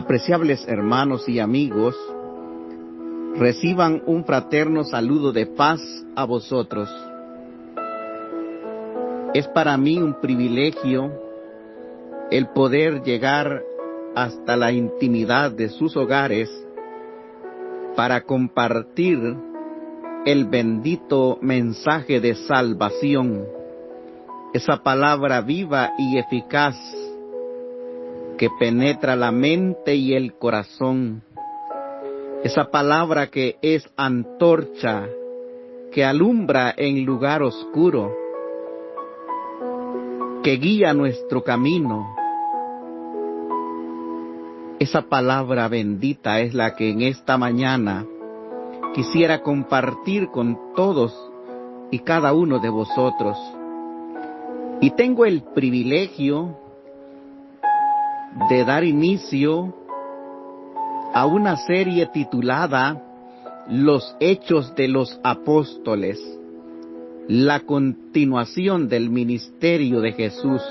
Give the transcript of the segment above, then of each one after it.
Apreciables hermanos y amigos, reciban un fraterno saludo de paz a vosotros. Es para mí un privilegio el poder llegar hasta la intimidad de sus hogares para compartir el bendito mensaje de salvación, esa palabra viva y eficaz que penetra la mente y el corazón, esa palabra que es antorcha, que alumbra en lugar oscuro, que guía nuestro camino. Esa palabra bendita es la que en esta mañana quisiera compartir con todos y cada uno de vosotros. Y tengo el privilegio de dar inicio a una serie titulada Los Hechos de los Apóstoles, la continuación del ministerio de Jesús.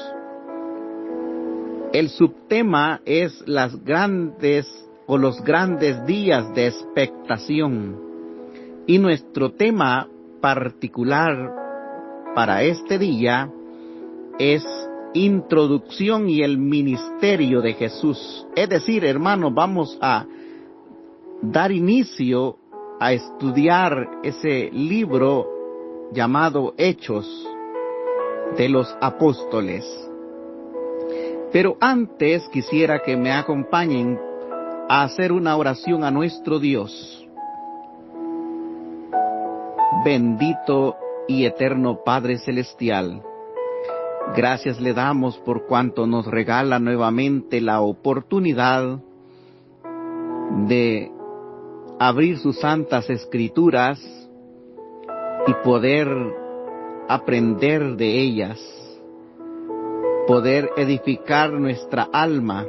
El subtema es los grandes días de expectación, y nuestro tema particular para este día es Introducción y el ministerio de Jesús. Es decir, hermanos, vamos a dar inicio a estudiar ese libro llamado Hechos de los Apóstoles. Pero antes quisiera que me acompañen a hacer una oración a nuestro Dios. Bendito y eterno Padre Celestial, gracias le damos por cuanto nos regala nuevamente la oportunidad de abrir sus santas escrituras y poder aprender de ellas, poder edificar nuestra alma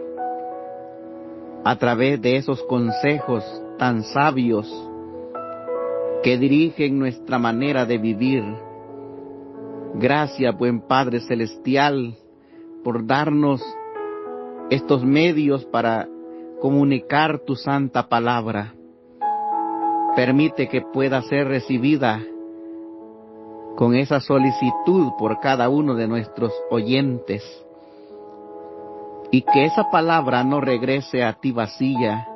a través de esos consejos tan sabios que dirigen nuestra manera de vivir. Gracias, buen Padre Celestial, por darnos estos medios para comunicar tu santa palabra. Permite que pueda ser recibida con esa solicitud por cada uno de nuestros oyentes, y que esa palabra no regrese a ti vacía,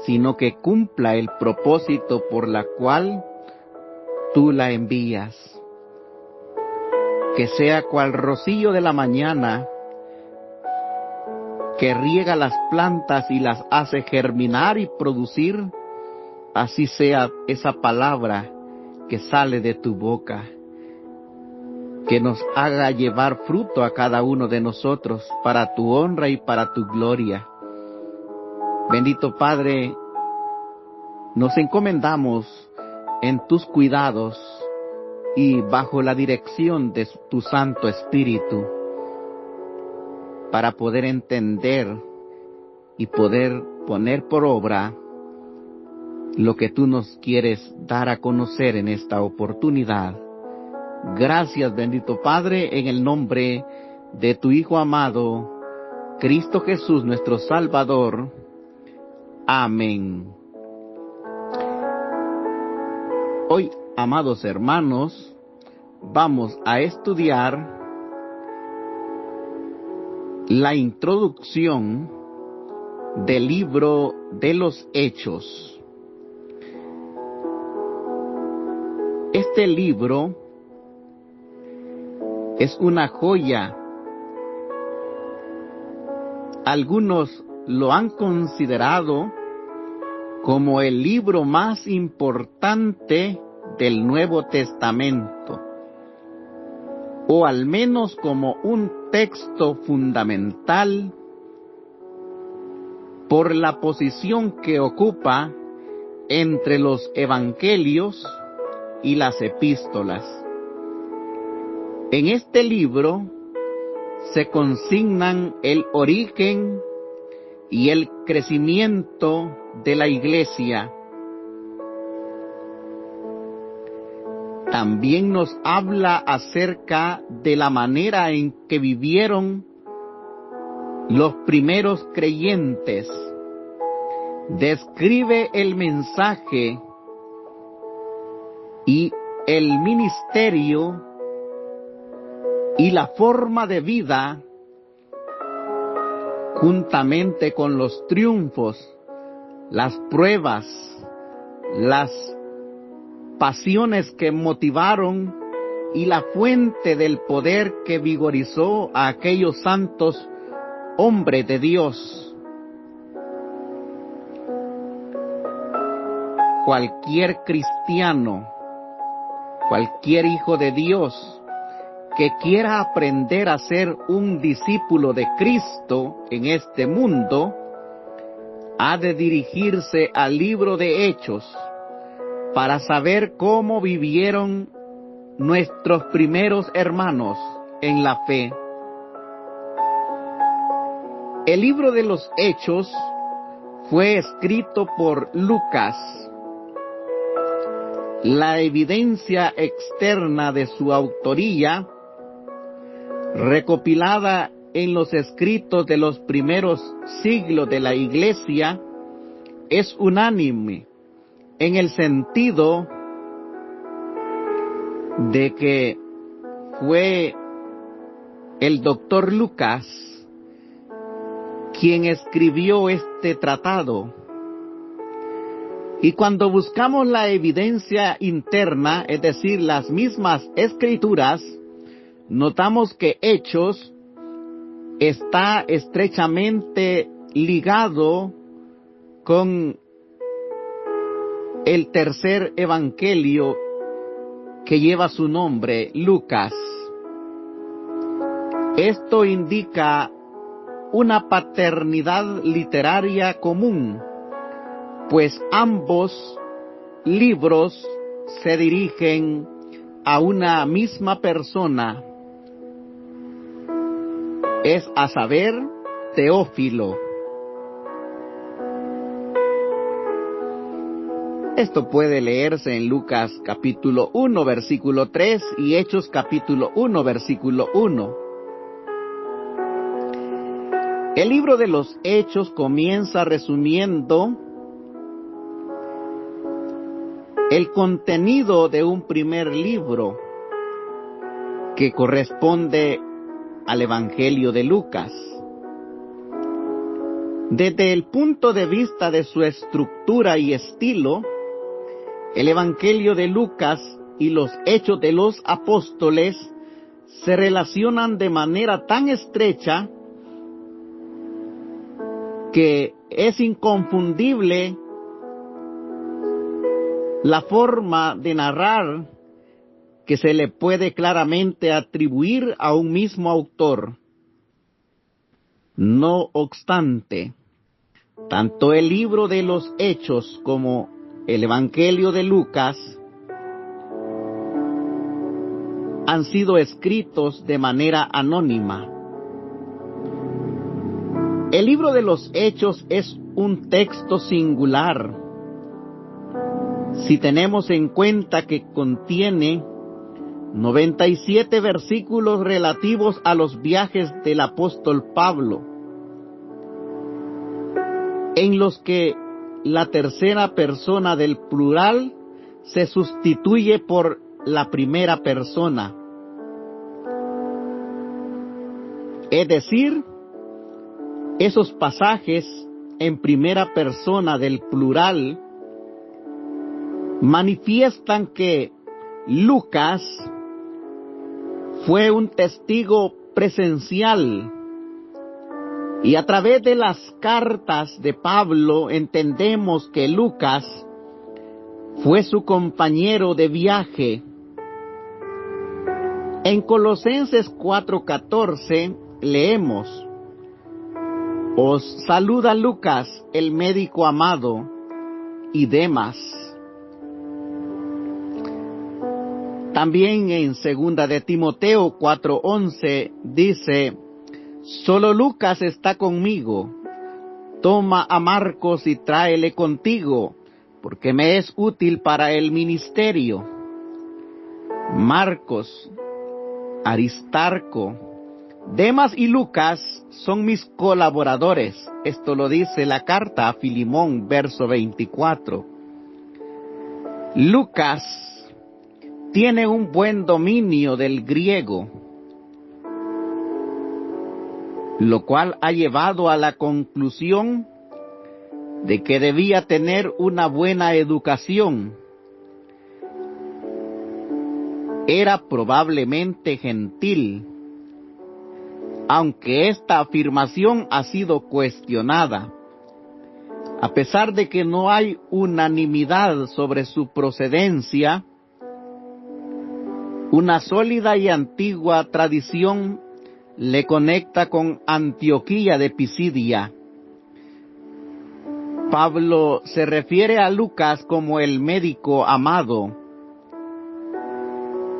sino que cumpla el propósito por la cual tú la envías. Que sea cual rocío de la mañana, que riega las plantas y las hace germinar y producir, así sea esa palabra que sale de tu boca, que nos haga llevar fruto a cada uno de nosotros para tu honra y para tu gloria. Bendito Padre, nos encomendamos en tus cuidados y bajo la dirección de tu Santo Espíritu, para poder entender y poder poner por obra lo que tú nos quieres dar a conocer en esta oportunidad. Gracias, bendito Padre, en el nombre de tu Hijo amado, Cristo Jesús, nuestro Salvador. Amén. Hoy, amados hermanos, vamos a estudiar la introducción del libro de los Hechos. Este libro es una joya. Algunos lo han considerado como el libro más importante del Nuevo Testamento, o al menos como un texto fundamental por la posición que ocupa entre los evangelios y las epístolas. En este libro se consignan el origen y el crecimiento de la Iglesia. También nos habla acerca de la manera en que vivieron los primeros creyentes describe el mensaje y el ministerio y la forma de vida, juntamente con los triunfos, las pruebas, las pasiones que motivaron y la fuente del poder que vigorizó a aquellos santos hombres de Dios. Cualquier cristiano, cualquier hijo de Dios que quiera aprender a ser un discípulo de Cristo en este mundo, ha de dirigirse al libro de Hechos para saber cómo vivieron nuestros primeros hermanos en la fe. El libro de los Hechos fue escrito por Lucas. La evidencia externa de su autoría, recopilada en los escritos de los primeros siglos de la Iglesia, es unánime en el sentido de que fue el doctor Lucas quien escribió este tratado. Y cuando buscamos la evidencia interna, es decir, las mismas escrituras, notamos que Hechos está estrechamente ligado con el tercer evangelio que lleva su nombre, Lucas. Esto indica una paternidad literaria común, pues ambos libros se dirigen a una misma persona, es a saber, Teófilo. Esto puede leerse en Lucas capítulo 1, versículo 3 y Hechos capítulo 1, versículo 1. El libro de los Hechos comienza resumiendo el contenido de un primer libro que corresponde al Evangelio de Lucas. Desde el punto de vista de su estructura y estilo, el Evangelio de Lucas y los Hechos de los Apóstoles se relacionan de manera tan estrecha que es inconfundible la forma de narrar que se le puede claramente atribuir a un mismo autor. No obstante, tanto el libro de los Hechos como el Evangelio de Lucas han sido escritos de manera anónima. El libro de los Hechos es un texto singular, si tenemos en cuenta que contiene 97 versículos relativos a los viajes del apóstol Pablo, en los que la tercera persona del plural se sustituye por la primera persona. Es decir, esos pasajes en primera persona del plural manifiestan que Lucas fue un testigo presencial, y a través de las cartas de Pablo entendemos que Lucas fue su compañero de viaje. En Colosenses 4:14 leemos: Os saluda Lucas, el médico amado, y Demas. También en 2 de Timoteo 4:11 dice: Solo Lucas está conmigo. Toma a Marcos y tráele contigo, porque me es útil para el ministerio. Marcos, Aristarco, Demas y Lucas son mis colaboradores. Esto lo dice la carta a Filimón, verso 24. Lucas tiene un buen dominio del griego, lo cual ha llevado a la conclusión de que debía tener una buena educación. Era probablemente gentil, aunque esta afirmación ha sido cuestionada. A pesar de que no hay unanimidad sobre su procedencia, una sólida y antigua tradición le conecta con Antioquía de Pisidia. Pablo se refiere a Lucas como el médico amado.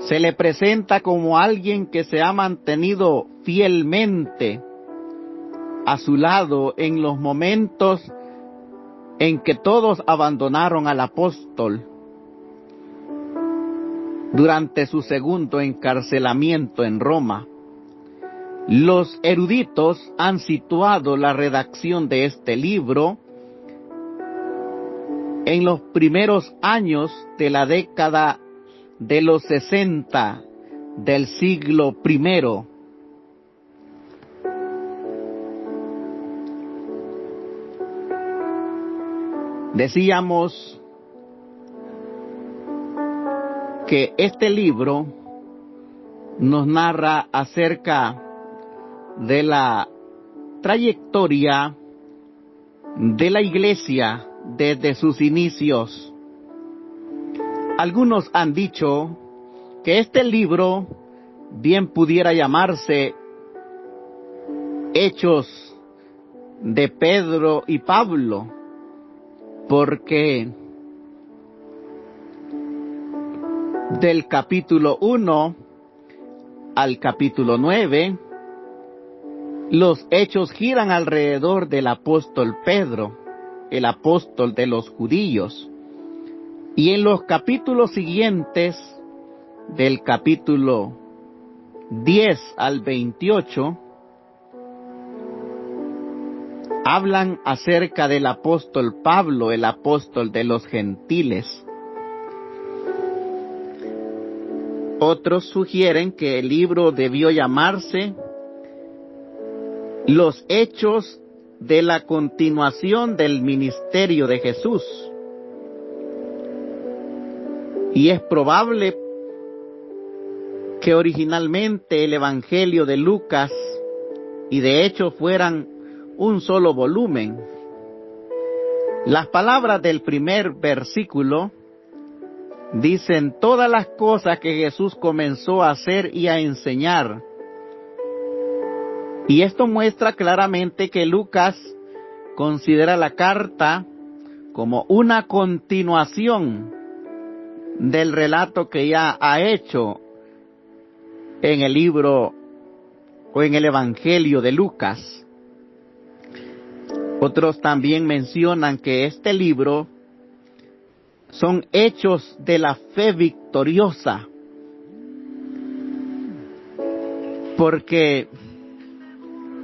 Se le presenta como alguien que se ha mantenido fielmente a su lado en los momentos en que todos abandonaron al apóstol durante su segundo encarcelamiento en Roma. Los eruditos han situado la redacción de este libro en los primeros años de la década de los 60 del siglo I. Decíamos que este libro nos narra acerca de la trayectoria de la iglesia desde sus inicios. Algunos han dicho que este libro bien pudiera llamarse Hechos de Pedro y Pablo, porque del capítulo 1 al capítulo 9, los hechos giran alrededor del apóstol Pedro, el apóstol de los judíos. Y en los capítulos siguientes, del capítulo 10 al 28, hablan acerca del apóstol Pablo, el apóstol de los gentiles. Otros sugieren que el libro debió llamarse Los Hechos de la continuación del ministerio de Jesús. Y es probable que originalmente el Evangelio de Lucas y de hecho fueran un solo volumen. Las palabras del primer versículo dicen todas las cosas que Jesús comenzó a hacer y a enseñar. Y esto muestra claramente que Lucas considera la carta como una continuación del relato que ya ha hecho en el libro o en el Evangelio de Lucas. Otros también mencionan que este libro son hechos de la fe victoriosa, porque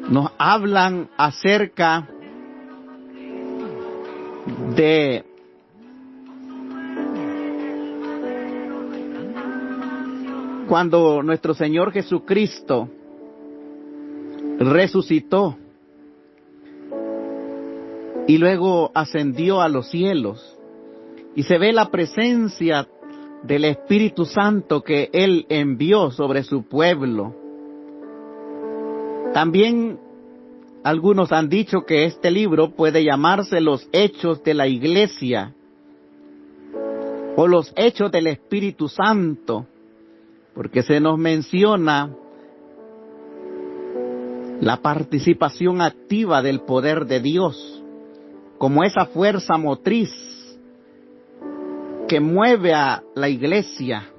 nos hablan acerca de cuando nuestro Señor Jesucristo resucitó y luego ascendió a los cielos, y se ve la presencia del Espíritu Santo que Él envió sobre su pueblo. También algunos han dicho que este libro puede llamarse Los Hechos de la Iglesia o Los Hechos del Espíritu Santo, porque se nos menciona la participación activa del poder de Dios como esa fuerza motriz que mueve a la iglesia.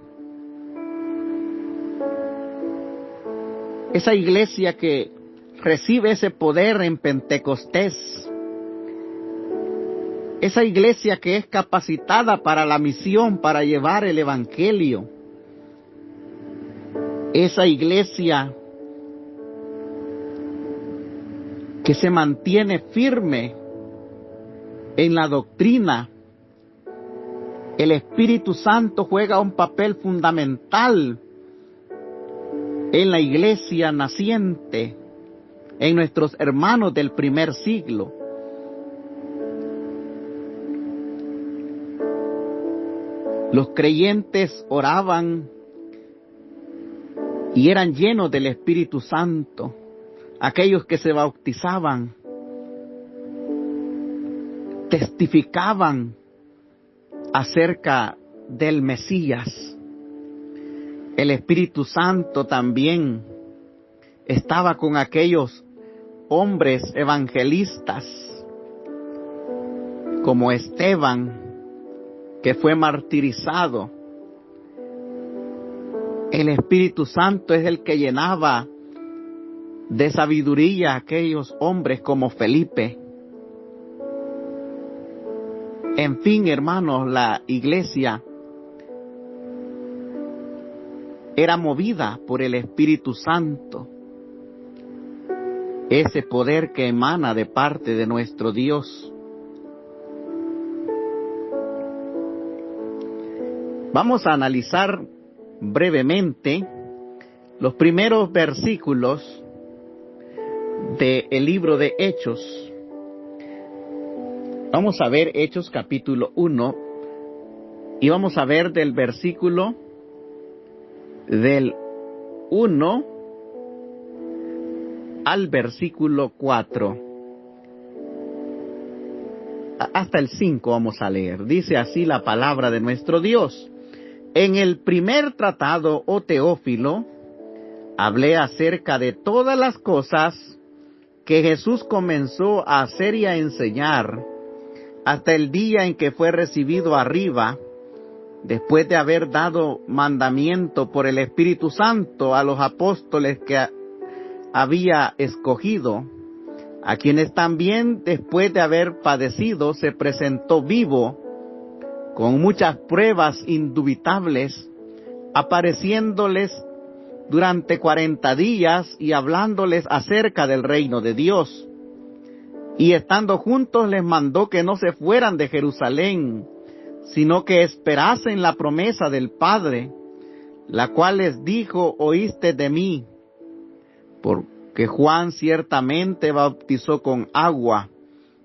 Esa iglesia que recibe ese poder en Pentecostés. Esa iglesia que es capacitada para la misión, para llevar el evangelio. Esa iglesia que se mantiene firme en la doctrina, el Espíritu Santo juega un papel fundamental en la iglesia naciente, en nuestros hermanos del primer siglo. Los creyentes oraban y eran llenos del Espíritu Santo. Aquellos que se bautizaban testificaban acerca del Mesías. El Espíritu Santo también estaba con aquellos hombres evangelistas como Esteban, que fue martirizado. El Espíritu Santo es el que llenaba de sabiduría a aquellos hombres como Felipe. En fin, hermanos, la iglesia era movida por el Espíritu Santo, ese poder que emana de parte de nuestro Dios. Vamos a analizar brevemente los primeros versículos del libro de Hechos. Vamos a ver Hechos capítulo 1 y vamos a ver del versículo del 1 al versículo 4. Hasta el 5 vamos a leer. Dice así la palabra de nuestro Dios. En el primer tratado, oh Teófilo, hablé acerca de todas las cosas que Jesús comenzó a hacer y a enseñar hasta el día en que fue recibido arriba, después de haber dado mandamiento por el Espíritu Santo a los apóstoles que había escogido, a quienes también después de haber padecido se presentó vivo con muchas pruebas indubitables, apareciéndoles durante 40 días y hablándoles acerca del reino de Dios. Y estando juntos les mandó que no se fueran de Jerusalén, sino que esperasen la promesa del Padre, la cual les dijo: oíste de mí, porque Juan ciertamente bautizó con agua,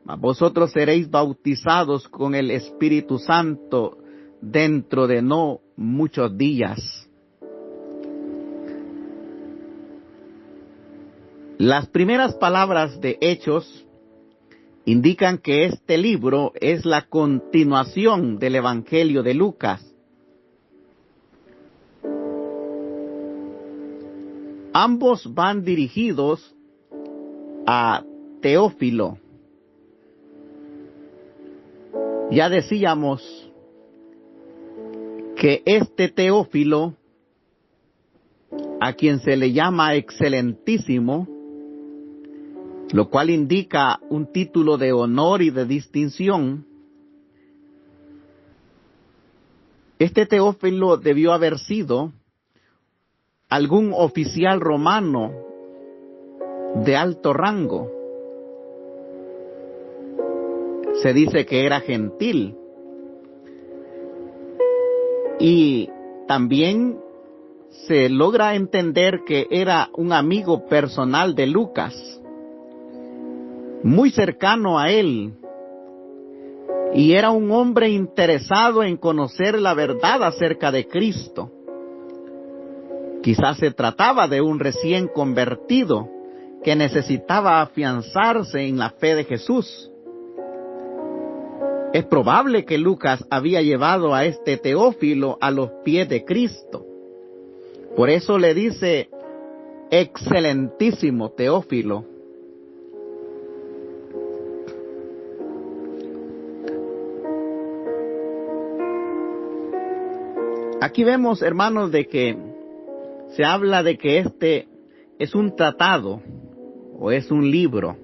mas vosotros seréis bautizados con el Espíritu Santo dentro de no muchos días. Las primeras palabras de Hechos indican que este libro es la continuación del Evangelio de Lucas. Ambos van dirigidos a Teófilo. Ya decíamos que este Teófilo, a quien se le llama excelentísimo, lo cual indica un título de honor y de distinción, este Teófilo debió haber sido algún oficial romano de alto rango. Se dice que era gentil. Y también se logra entender que era un amigo personal de Lucas, muy cercano a él, y era un hombre interesado en conocer la verdad acerca de Cristo. Quizás se trataba de un recién convertido que necesitaba afianzarse en la fe de Jesús. Es probable que Lucas había llevado a este Teófilo a los pies de Cristo. Por eso le dice excelentísimo Teófilo. Aquí vemos, hermanos, de que se habla de que este es un tratado o es un libro.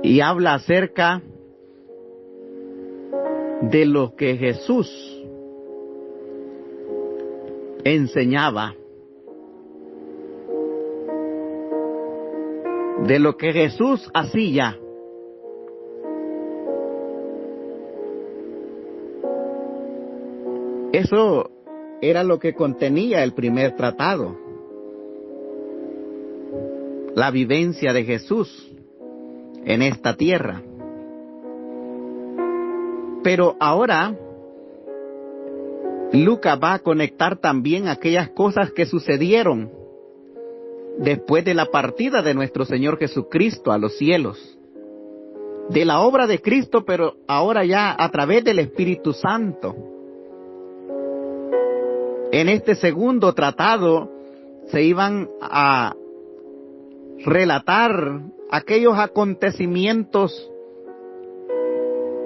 Y habla acerca de lo que Jesús enseñaba. de lo que Jesús hacía. Eso era lo que contenía el primer tratado. La vivencia de Jesús en esta tierra. Pero ahora Lucas va a conectar también aquellas cosas que sucedieron después de la partida de nuestro Señor Jesucristo a los cielos. De la obra de Cristo, pero ahora ya a través del Espíritu Santo. En este segundo tratado se iban a relatar aquellos acontecimientos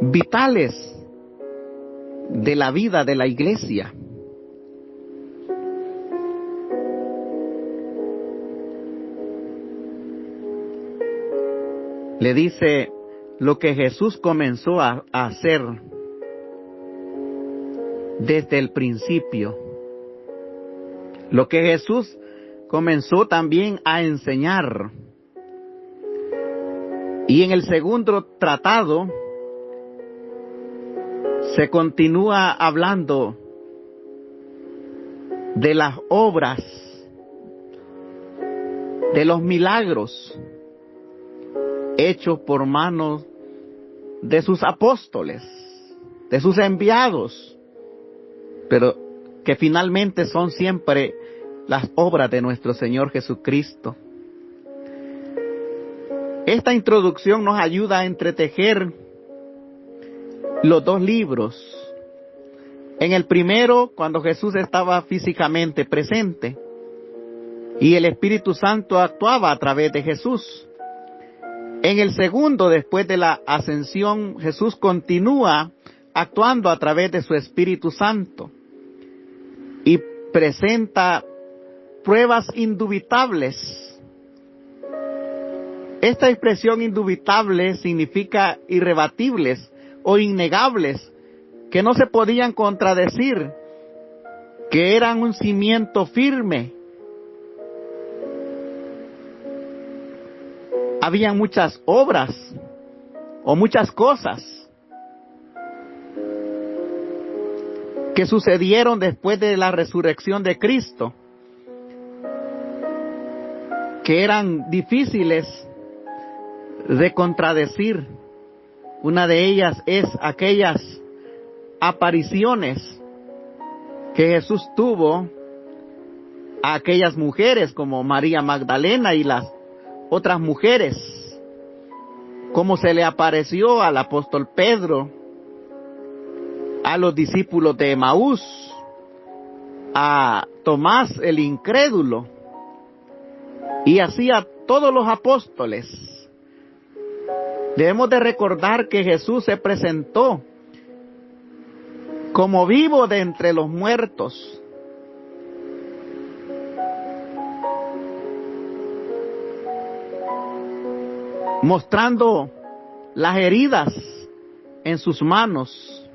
vitales de la vida de la iglesia. Le dice lo que Jesús comenzó a hacer desde el principio. Lo que Jesús comenzó también a enseñar. Y en el segundo tratado se continúa hablando de las obras, de los milagros hechos por manos de sus apóstoles, de sus enviados, pero que finalmente son siempre las obras de nuestro Señor Jesucristo. Esta introducción nos ayuda a entretejer los dos libros. En el primero, cuando Jesús estaba físicamente presente y el Espíritu Santo actuaba a través de Jesús. En el segundo, después de la ascensión, Jesús continúa actuando a través de su Espíritu Santo y presenta pruebas indubitables. Esta expresión indubitable significa irrebatibles o innegables, que no se podían contradecir, que eran un cimiento firme. Habían muchas obras o muchas cosas que sucedieron después de la resurrección de Cristo, que eran difíciles de contradecir. Una de ellas es aquellas apariciones que Jesús tuvo a aquellas mujeres como María Magdalena y las otras mujeres, como se le apareció al apóstol Pedro, a los discípulos de Emaús, a Tomás el incrédulo, y así a todos los apóstoles. Debemos de recordar que Jesús se presentó como vivo de entre los muertos. Mostrando las heridas en sus manos.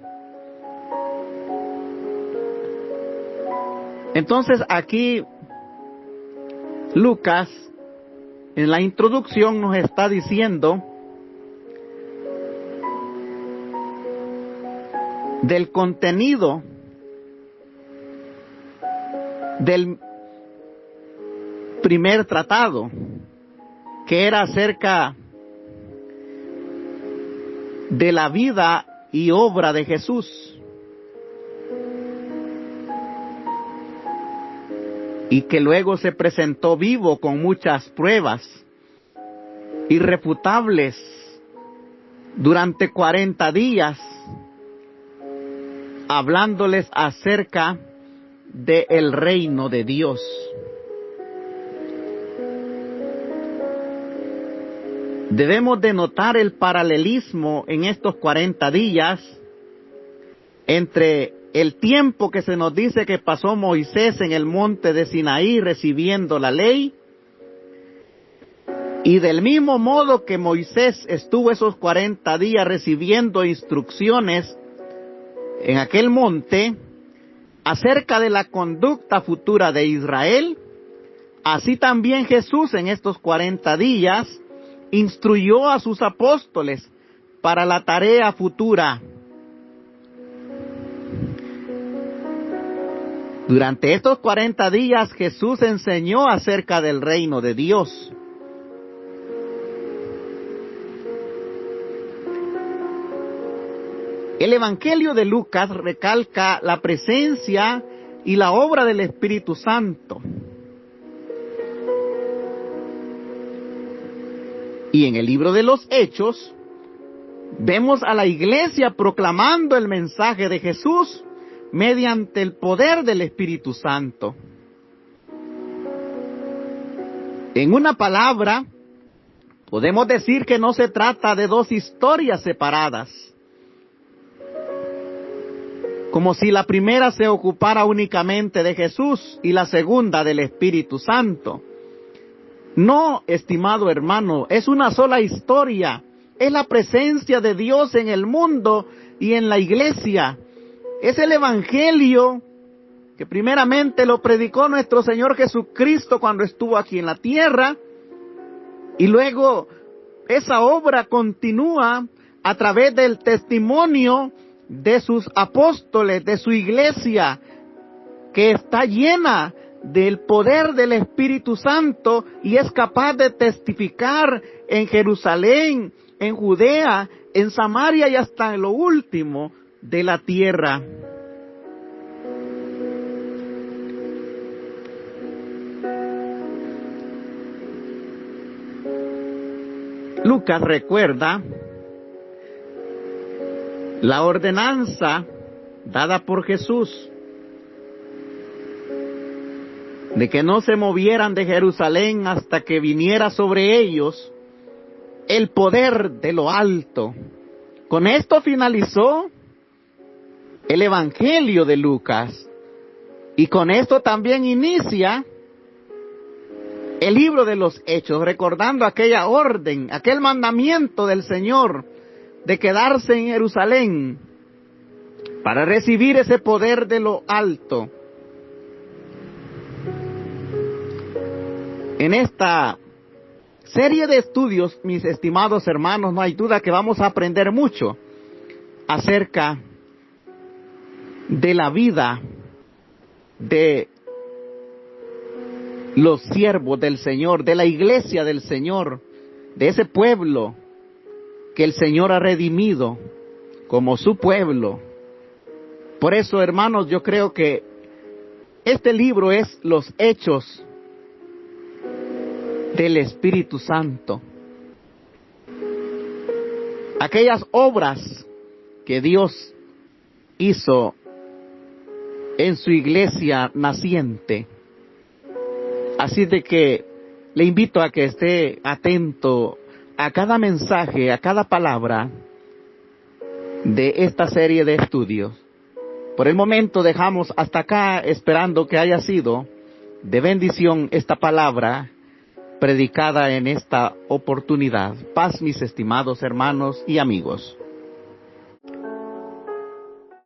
Entonces aquí Lucas en la introducción nos está diciendo del contenido del primer tratado, que era acerca de la vida y obra de Jesús, y que luego se presentó vivo con muchas pruebas irrefutables durante 40 días, hablándoles acerca del reino de Dios. Debemos de notar el paralelismo en estos 40 días entre el tiempo que se nos dice que pasó Moisés en el monte de Sinaí recibiendo la ley, y del mismo modo que Moisés estuvo esos 40 días recibiendo instrucciones en aquel monte acerca de la conducta futura de Israel, así también Jesús en estos 40 días instruyó a sus apóstoles para la tarea futura. Durante estos 40 días Jesús enseñó acerca del reino de Dios. El Evangelio de Lucas recalca la presencia y la obra del Espíritu Santo. Y en el libro de los Hechos, vemos a la iglesia proclamando el mensaje de Jesús mediante el poder del Espíritu Santo. En una palabra, podemos decir que no se trata de dos historias separadas, como si la primera se ocupara únicamente de Jesús y la segunda del Espíritu Santo. No, estimado hermano, es una sola historia. Es la presencia de Dios en el mundo y en la iglesia. Es el Evangelio que primeramente lo predicó nuestro Señor Jesucristo cuando estuvo aquí en la tierra. Y luego esa obra continúa a través del testimonio de sus apóstoles, de su iglesia, que está llena del poder del Espíritu Santo y es capaz de testificar en Jerusalén, en Judea, en Samaria y hasta en lo último de la tierra. Lucas recuerda la ordenanza dada por Jesús de que no se movieran de Jerusalén hasta que viniera sobre ellos el poder de lo alto. Con esto finalizó el Evangelio de Lucas y con esto también inicia el libro de los Hechos, recordando aquella orden, aquel mandamiento del Señor de quedarse en Jerusalén para recibir ese poder de lo alto. En esta serie de estudios, mis estimados hermanos, no hay duda que vamos a aprender mucho acerca de la vida de los siervos del Señor, de la iglesia del Señor, de ese pueblo que el Señor ha redimido como su pueblo. Por eso, hermanos, yo creo que este libro es los Hechos del Espíritu Santo. Aquellas obras que Dios hizo en su iglesia naciente. Así de que le invito a que esté atento a cada mensaje, a cada palabra de esta serie de estudios. Por el momento dejamos hasta acá, esperando que haya sido de bendición esta palabra predicada en esta oportunidad. Paz, mis estimados hermanos y amigos.